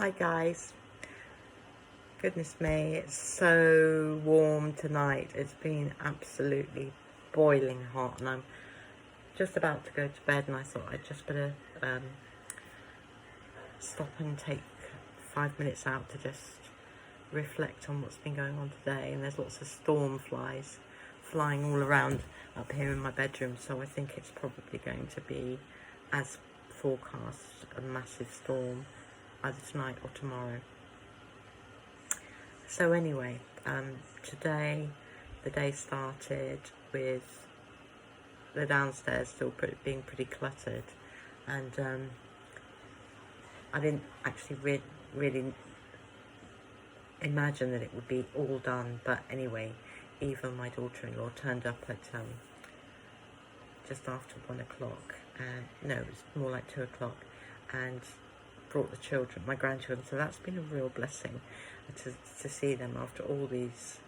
Hi guys, goodness me, it's so warm tonight. It's been absolutely boiling hot and I'm just about to go to bed, and I thought I'd just better stop and take 5 minutes out to just reflect on what's been going on today. And there's lots of storm flies flying all around up here in my bedroom, so I think it's probably going to be, as forecast, a massive storm either tonight or tomorrow. So anyway, today the day started with the downstairs still being pretty cluttered, and I didn't actually really imagine that it would be all done. But anyway, Eva, my daughter-in-law, turned up at just after 1 o'clock, and no, it was more like 2 o'clock, and brought the children, my grandchildren. So that's been a real blessing to see them after all these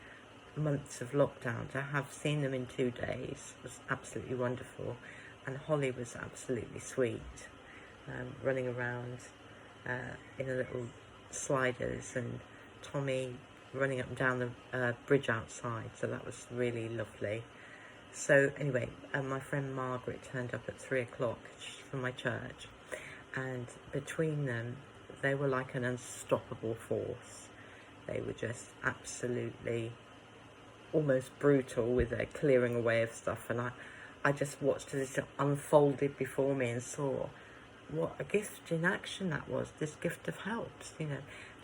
months of lockdown. To have seen them in 2 days was absolutely wonderful, and Holly was absolutely sweet, running around in a little sliders, and Tommy running up and down the bridge outside, so that was really lovely. So anyway, my friend Margaret turned up at 3 o'clock from my church, and between them they were like an unstoppable force. They were just absolutely almost brutal with their clearing away of stuff, and I just watched as it unfolded before me and saw what a gift in action that was, this gift of helps,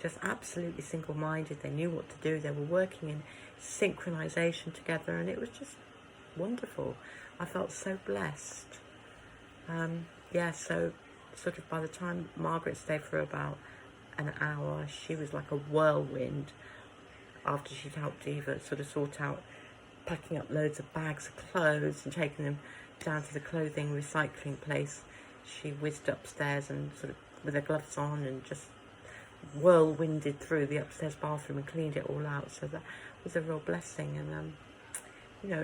just absolutely single-minded. They knew what to do, they were working in synchronization together, and it was just wonderful. I felt so blessed. So sort of by the time Margaret stayed for about an hour, she was like a whirlwind. After she'd helped Eva sort of sort out packing up loads of bags of clothes and taking them down to the clothing recycling place, she whizzed upstairs and sort of with her gloves on and just whirlwinded through the upstairs bathroom and cleaned it all out. So that was a real blessing. And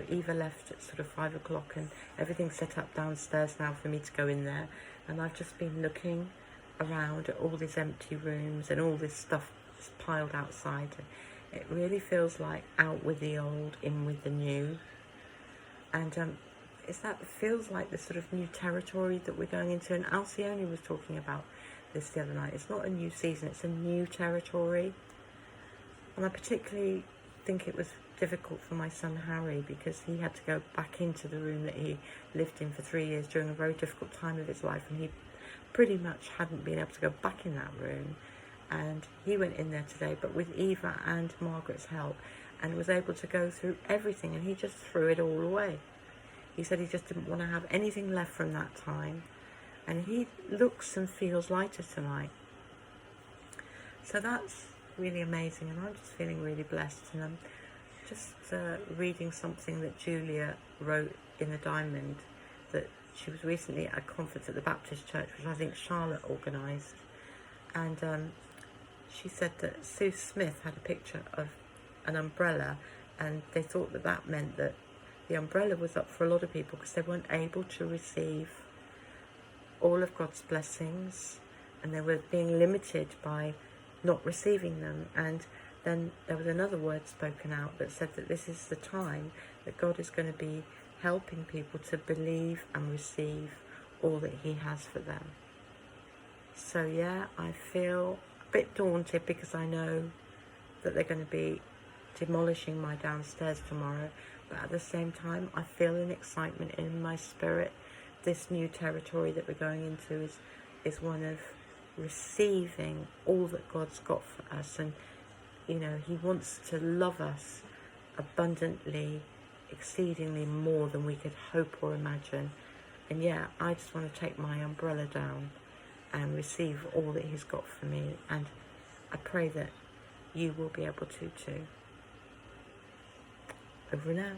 Eva left at sort of 5 o'clock, and everything's set up downstairs now for me to go in there. And I've just been looking around at all these empty rooms and all this stuff piled outside. It really feels like out with the old, in with the new. And it feels like the sort of new territory that we're going into. And Alcione was talking about this the other night. It's not a new season, it's a new territory. And I particularly think it was difficult for my son Harry, because he had to go back into the room that he lived in for 3 years during a very difficult time of his life, and he pretty much hadn't been able to go back in that room. And he went in there today, but with Eva and Margaret's help, and was able to go through everything, and he just threw it all away. He said he just didn't want to have anything left from that time, and he looks and feels lighter tonight. So that's really amazing, and I'm just feeling really blessed. And I'm just reading something that Julia wrote in the Diamond, that she was recently at a conference at the Baptist Church, which I think Charlotte organised, and she said that Sue Smith had a picture of an umbrella, and they thought that meant that the umbrella was up for a lot of people because they weren't able to receive all of God's blessings, and they were being limited by not receiving them. And then there was another word spoken out that said that this is the time that God is going to be helping people to believe and receive all that he has for them. So yeah, I feel a bit daunted because I know that they're going to be demolishing my downstairs tomorrow, but at the same time I feel an excitement in my spirit. This new territory that we're going into is one of receiving all that God's got for us, and he wants to love us abundantly, exceedingly more than we could hope or imagine. And yeah, I just want to take my umbrella down and receive all that he's got for me, and I pray that you will be able to too. Over and out.